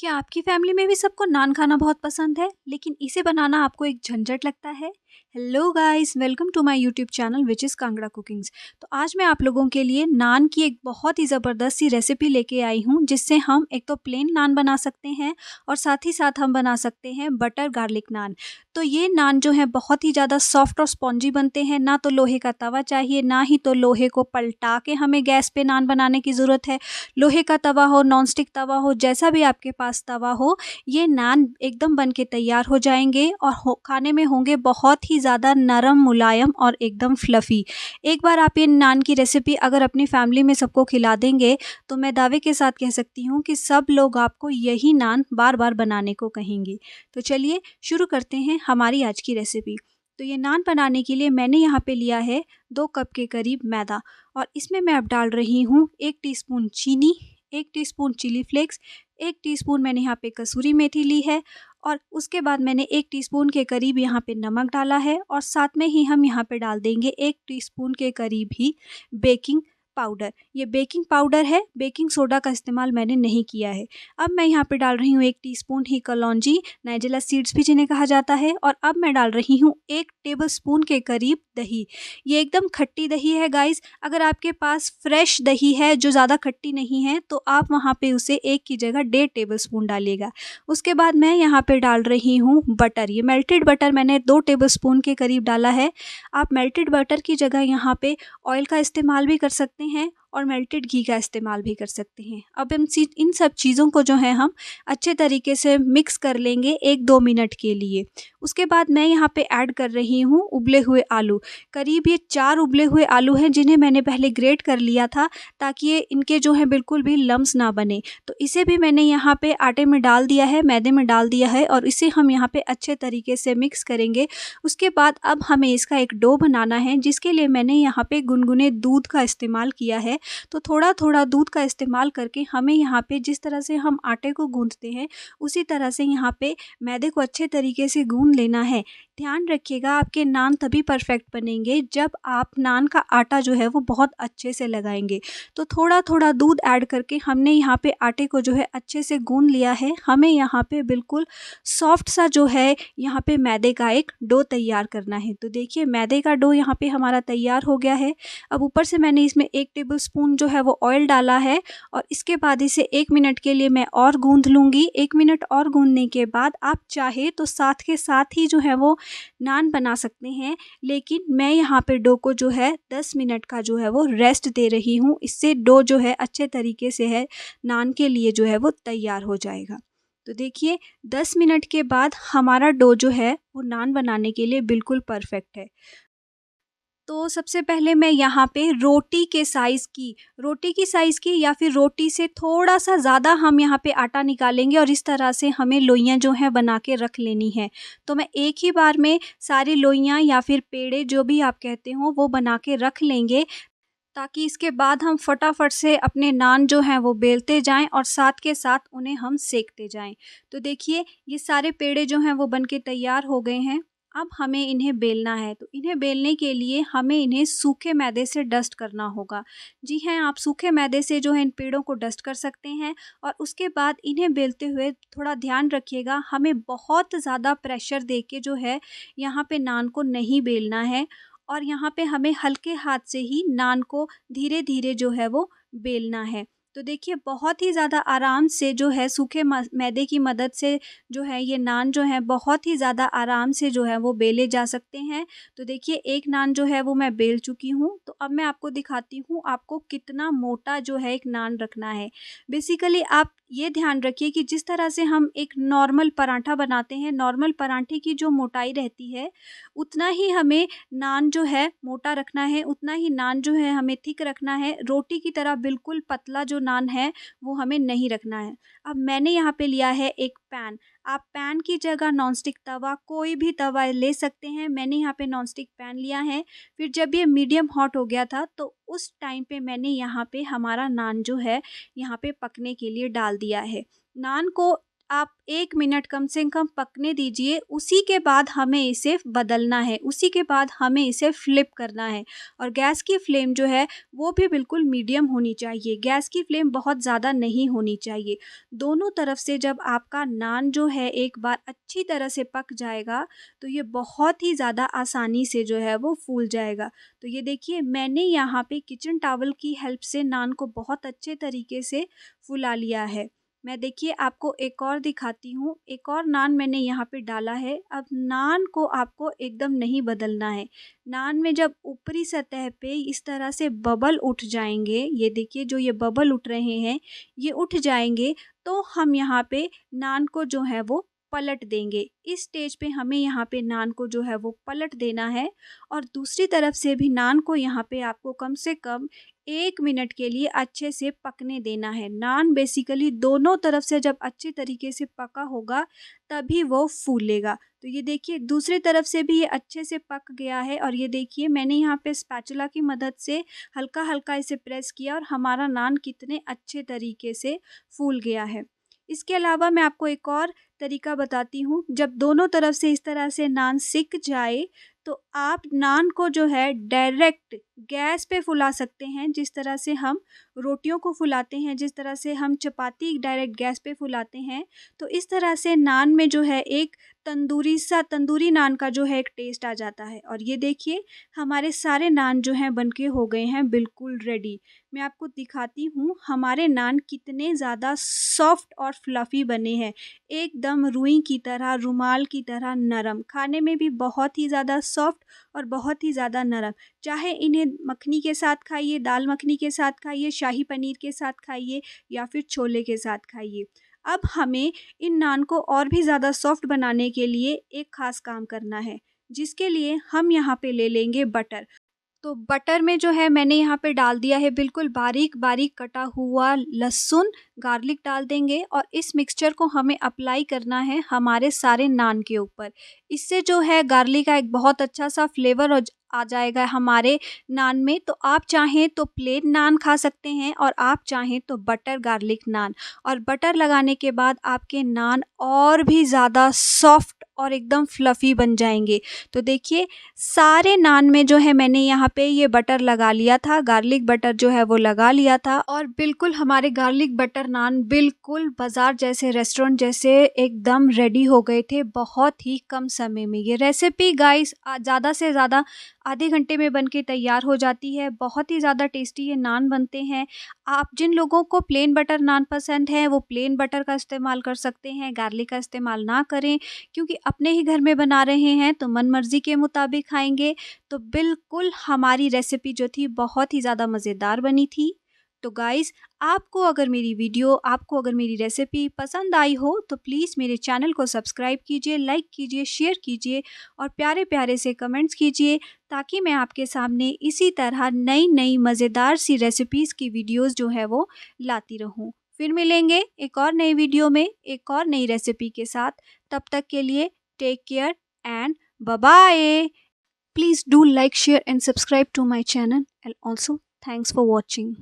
क्या आपकी फैमिली में भी सबको नान खाना बहुत पसंद है, लेकिन इसे बनाना आपको एक झंझट लगता है? Hello guys, welcome to my YouTube channel which is Kangra cookings. तो आज मैं आप लोगों के लिए नान की एक बहुत ही ज़बरदस्त सी रेसिपी लेके आई हूँ, जिससे हम एक तो प्लेन नान बना सकते हैं और साथ ही साथ हम बना सकते हैं बटर गार्लिक नान। तो ये नान जो है बहुत ही ज़्यादा सॉफ्ट और स्पॉन्जी बनते हैं। ना तो लोहे का तवा चाहिए, ना ही तो लोहे को पलटा के हमें गैस पे नान बनाने की ज़रूरत है। लोहे का तवा हो, नॉन स्टिक तवा हो, जैसा भी आपके पास तवा हो, ये नान एकदम बन के तैयार हो जाएंगे और खाने में होंगे बहुत ही ज़्यादा नरम, मुलायम और एकदम फ्लफ़ी। एक बार आप ये नान की रेसिपी अगर अपनी फैमिली में सबको खिला देंगे, तो मैं दावे के साथ कह सकती हूँ कि सब लोग आपको यही नान बार बार बनाने को कहेंगे। तो चलिए शुरू करते हैं हमारी आज की रेसिपी। तो ये नान बनाने के लिए मैंने यहाँ पे लिया है 2 कप के करीब मैदा, और इसमें मैं अब डाल रही हूँ 1 टीस्पून चीनी, 1 टीस्पून चिली फ्लेक्स, 1 टीस्पून मैंने यहाँ पे कसूरी मेथी ली है, और उसके बाद मैंने 1 टीस्पून के करीब यहाँ पे नमक डाला है, और साथ में ही हम यहाँ पे डाल देंगे 1 टीस्पून के करीब ही बेकिंग पाउडर। ये बेकिंग पाउडर है, बेकिंग सोडा का इस्तेमाल मैंने नहीं किया है। अब मैं यहाँ पे डाल रही हूँ 1 टीस्पून ही कलौंजी, नाइजेला सीड्स भी जिन्हें कहा जाता है, और अब मैं डाल रही हूँ 1 टेबलस्पून के करीब दही। ये एकदम खट्टी दही है गाइस। अगर आपके पास फ्रेश दही है जो ज़्यादा खट्टी नहीं है, तो आप वहाँ पे उसे 1 की जगह 1.5 टेबलस्पून डालिएगा। उसके बाद मैं यहाँ पे डाल रही हूँ बटर। ये मेल्टेड बटर मैंने 2 टेबलस्पून के करीब डाला है। आप मेल्टेड बटर की जगह यहाँ पे ऑयल का इस्तेमाल भी कर सकते हैं और मेल्टेड घी का इस्तेमाल भी कर सकते हैं। अब इन सब चीज़ों को जो है हम अच्छे तरीके से मिक्स कर लेंगे 1-2 मिनट के लिए। उसके बाद मैं यहाँ पे ऐड कर रही हूँ उबले हुए आलू। करीब ये 4 उबले हुए आलू हैं, जिन्हें मैंने पहले ग्रेट कर लिया था, ताकि ये इनके जो है बिल्कुल भी लम्स ना बने। तो इसे भी मैंने यहाँ पे आटे में डाल दिया है, मैदे में डाल दिया है, और इसे हम यहाँ पे अच्छे तरीके से मिक्स करेंगे। उसके बाद अब हमें इसका एक डो बनाना है, जिसके लिए मैंने यहाँ पे गुनगुने दूध का इस्तेमाल किया है। तो थोड़ा थोड़ा दूध का इस्तेमाल करके हमें यहाँ पे जिस तरह से हम आटे को गूंथते हैं, उसी तरह से यहाँ पे मैदे को अच्छे तरीके से गूंथ लेना है। ध्यान रखिएगा, आपके नान तभी परफेक्ट बनेंगे जब आप नान का आटा जो है वो बहुत अच्छे से लगाएंगे। तो थोड़ा थोड़ा दूध ऐड करके हमने यहाँ पे आटे को जो है अच्छे से गूंथ लिया है। हमें यहाँ पे बिल्कुल सॉफ्ट सा जो है यहाँ पे मैदे का एक डो तैयार करना है। तो देखिए, मैदे का डो यहाँ पे हमारा तैयार हो गया है। अब ऊपर से मैंने इसमें 1 टेबलस्पून जो है वो ऑयल डाला है, और इसके बाद इसे 1 मिनट के लिए मैं और गूंथ लूँगी। 1 मिनट और गूंथने के बाद आप चाहे तो साथ के साथ ही जो है वो नान बना सकते हैं, लेकिन मैं यहाँ पे डो को जो है 10 मिनट का जो है वो रेस्ट दे रही हूँ। इससे डो जो है अच्छे तरीके से है नान के लिए जो है वो तैयार हो जाएगा। तो देखिए, 10 मिनट के बाद हमारा डो जो है वो नान बनाने के लिए बिल्कुल परफेक्ट है। तो सबसे पहले मैं यहाँ पे रोटी की साइज़ की या फिर रोटी से थोड़ा-सा ज़्यादा हम यहाँ पे आटा निकालेंगे, और इस तरह से हमें लोइयाँ जो हैं बना के रख लेनी है। तो मैं एक ही बार में सारी लोइयाँ या फिर पेड़े जो भी आप कहते हो वो बना के रख लेंगे, ताकि इसके बाद हम फटाफट से अपने नान जो हैं वो बेलते जाएँ और साथ के साथ उन्हें हम सेकते जाएँ। तो देखिए, ये सारे पेड़े जो हैं वो बन के तैयार हो गए हैं। अब हमें इन्हें बेलना है। तो इन्हें बेलने के लिए हमें इन्हें सूखे मैदे से डस्ट करना होगा। जी हाँ, आप सूखे मैदे से जो है इन पेड़ों को डस्ट कर सकते हैं, और उसके बाद इन्हें बेलते हुए थोड़ा ध्यान रखिएगा, हमें बहुत ज़्यादा प्रेशर दे के जो है यहाँ पे नान को नहीं बेलना है, और यहाँ पे हमें हल्के हाथ से ही नान को धीरे-धीरे जो है वो बेलना है। तो देखिए, बहुत ही ज़्यादा आराम से जो है सूखे मैदे की मदद से जो है ये नान जो है बहुत ही ज़्यादा आराम से जो है वो बेले जा सकते हैं। तो देखिए, एक नान जो है वो मैं बेल चुकी हूँ। तो अब मैं आपको दिखाती हूँ आपको कितना मोटा जो है एक नान रखना है। बेसिकली आप ये ध्यान रखिए कि जिस तरह से हम एक नॉर्मल पराठा बनाते हैं, नॉर्मल पराठे की जो मोटाई रहती है, उतना ही हमें नान जो है मोटा रखना है, उतना ही नान जो है हमें थिक रखना है। रोटी की तरह बिल्कुल पतला जो नान है वो हमें नहीं रखना है। अब मैंने यहाँ पे लिया है एक पैन। आप पैन की जगह नॉनस्टिक तवा, कोई भी तवा ले सकते हैं। मैंने यहाँ पे नॉनस्टिक पैन लिया है। फिर जब ये मीडियम हॉट हो गया था, तो उस टाइम पे मैंने यहाँ पे हमारा नान जो है यहाँ पे पकने के लिए डाल दिया है। नान को आप 1 मिनट कम से कम पकने दीजिए। उसी के बाद हमें इसे बदलना है, उसी के बाद हमें इसे फ्लिप करना है। और गैस की फ्लेम जो है वो भी बिल्कुल मीडियम होनी चाहिए, गैस की फ्लेम बहुत ज़्यादा नहीं होनी चाहिए। दोनों तरफ से जब आपका नान जो है एक बार अच्छी तरह से पक जाएगा तो ये बहुत ही ज़्यादा आसानी से जो है वो फूल जाएगा। तो ये देखिए, मैंने यहाँ पे किचन टॉवल की हेल्प से नान को बहुत अच्छे तरीके से फुला लिया है। मैं देखिए आपको एक और दिखाती हूँ, एक और नान मैंने यहाँ पे डाला है। अब नान को आपको एकदम नहीं बदलना है। नान में जब ऊपरी सतह पे इस तरह से बबल उठ जाएंगे, ये देखिए जो ये बबल उठ रहे हैं ये उठ जाएंगे, तो हम यहाँ पे नान को जो है वो पलट देंगे। इस स्टेज पे हमें यहाँ पे नान को जो है वो पलट देना है। और दूसरी तरफ से भी नान को यहाँ पे आपको कम से कम 1 मिनट के लिए अच्छे से पकने देना है। नान बेसिकली दोनों तरफ से जब अच्छी तरीके से पका होगा तभी वो फूलेगा। तो ये देखिए दूसरी तरफ से भी ये अच्छे से पक गया है। और ये देखिए मैंने यहाँ पे स्पैचुला की मदद से हल्का हल्का इसे प्रेस किया और हमारा नान कितने अच्छे तरीके से फूल गया है। इसके अलावा मैं आपको एक और तरीका बताती हूँ। जब दोनों तरफ से इस तरह से नान सिक जाए तो आप नान को जो है डायरेक्ट गैस पे फुला सकते हैं, जिस तरह से हम रोटियों को फुलाते हैं, जिस तरह से हम चपाती डायरेक्ट गैस पे फुलाते हैं। तो इस तरह से नान में जो है एक तंदूरी नान का जो है एक टेस्ट आ जाता है। और ये देखिए हमारे सारे नान जो हैं बनके हो गए हैं बिल्कुल रेडी। मैं आपको दिखाती हूँ हमारे नान कितने ज़्यादा सॉफ्ट और फ्लफ़ी बने हैं, एकदम रुई की तरह, रुमाल की तरह नरम, खाने में भी बहुत ही ज़्यादा सॉफ्ट और बहुत ही ज़्यादा नरम। चाहे इन्हें मखनी के साथ खाइए, दाल मखनी के साथ खाइए, शाही पनीर के साथ खाइए या फिर छोले के साथ खाइए। अब हमें इन नान को और भी ज़्यादा सॉफ्ट बनाने के लिए एक ख़ास काम करना है, जिसके लिए हम यहाँ पे ले लेंगे बटर। तो बटर में जो है मैंने यहाँ पे डाल दिया है बिल्कुल बारीक बारीक कटा हुआ लहसुन, गार्लिक डाल देंगे और इस मिक्सचर को हमें अप्लाई करना है हमारे सारे नान के ऊपर। इससे जो है गार्लिक का एक बहुत अच्छा सा फ्लेवर आ जाएगा हमारे नान में। तो आप चाहें तो प्लेन नान खा सकते हैं और आप चाहें तो बटर गार्लिक नान। और बटर लगाने के बाद आपके नान और भी ज़्यादा सॉफ्ट और एकदम फ्लफ़ी बन जाएंगे। तो देखिए सारे नान में जो है मैंने यहाँ पे ये बटर लगा लिया था, गार्लिक बटर जो है वो लगा लिया था। और बिल्कुल हमारे गार्लिक बटर नान बिल्कुल बाज़ार जैसे, रेस्टोरेंट जैसे एकदम रेडी हो गए थे बहुत ही कम समय में। ये रेसिपी गाइस ज़्यादा से ज़्यादा आधे घंटे में बन के तैयार हो जाती है। बहुत ही ज़्यादा टेस्टी ये नान बनते हैं। आप जिन लोगों को प्लेन बटर नान पसंद है वो प्लेन बटर का इस्तेमाल कर सकते हैं, गार्लिक का इस्तेमाल ना करें, क्योंकि अपने ही घर में बना रहे हैं तो मन मर्जी के मुताबिक खाएंगे। तो बिल्कुल हमारी रेसिपी जो थी बहुत ही ज़्यादा मज़ेदार बनी थी। तो गाइस आपको अगर मेरी रेसिपी पसंद आई हो तो प्लीज़ मेरे चैनल को सब्सक्राइब कीजिए, लाइक कीजिए, शेयर कीजिए और प्यारे प्यारे से कमेंट्स कीजिए, ताकि मैं आपके सामने इसी तरह नई नई मज़ेदार सी रेसिपीज़ की वीडियोज़ जो है वो लाती रहूँ। फिर मिलेंगे एक और नई वीडियो में एक और नई रेसिपी के साथ। तब तक के लिए take care and bye bye. Please do like, share and subscribe to my channel, and also thanks for watching.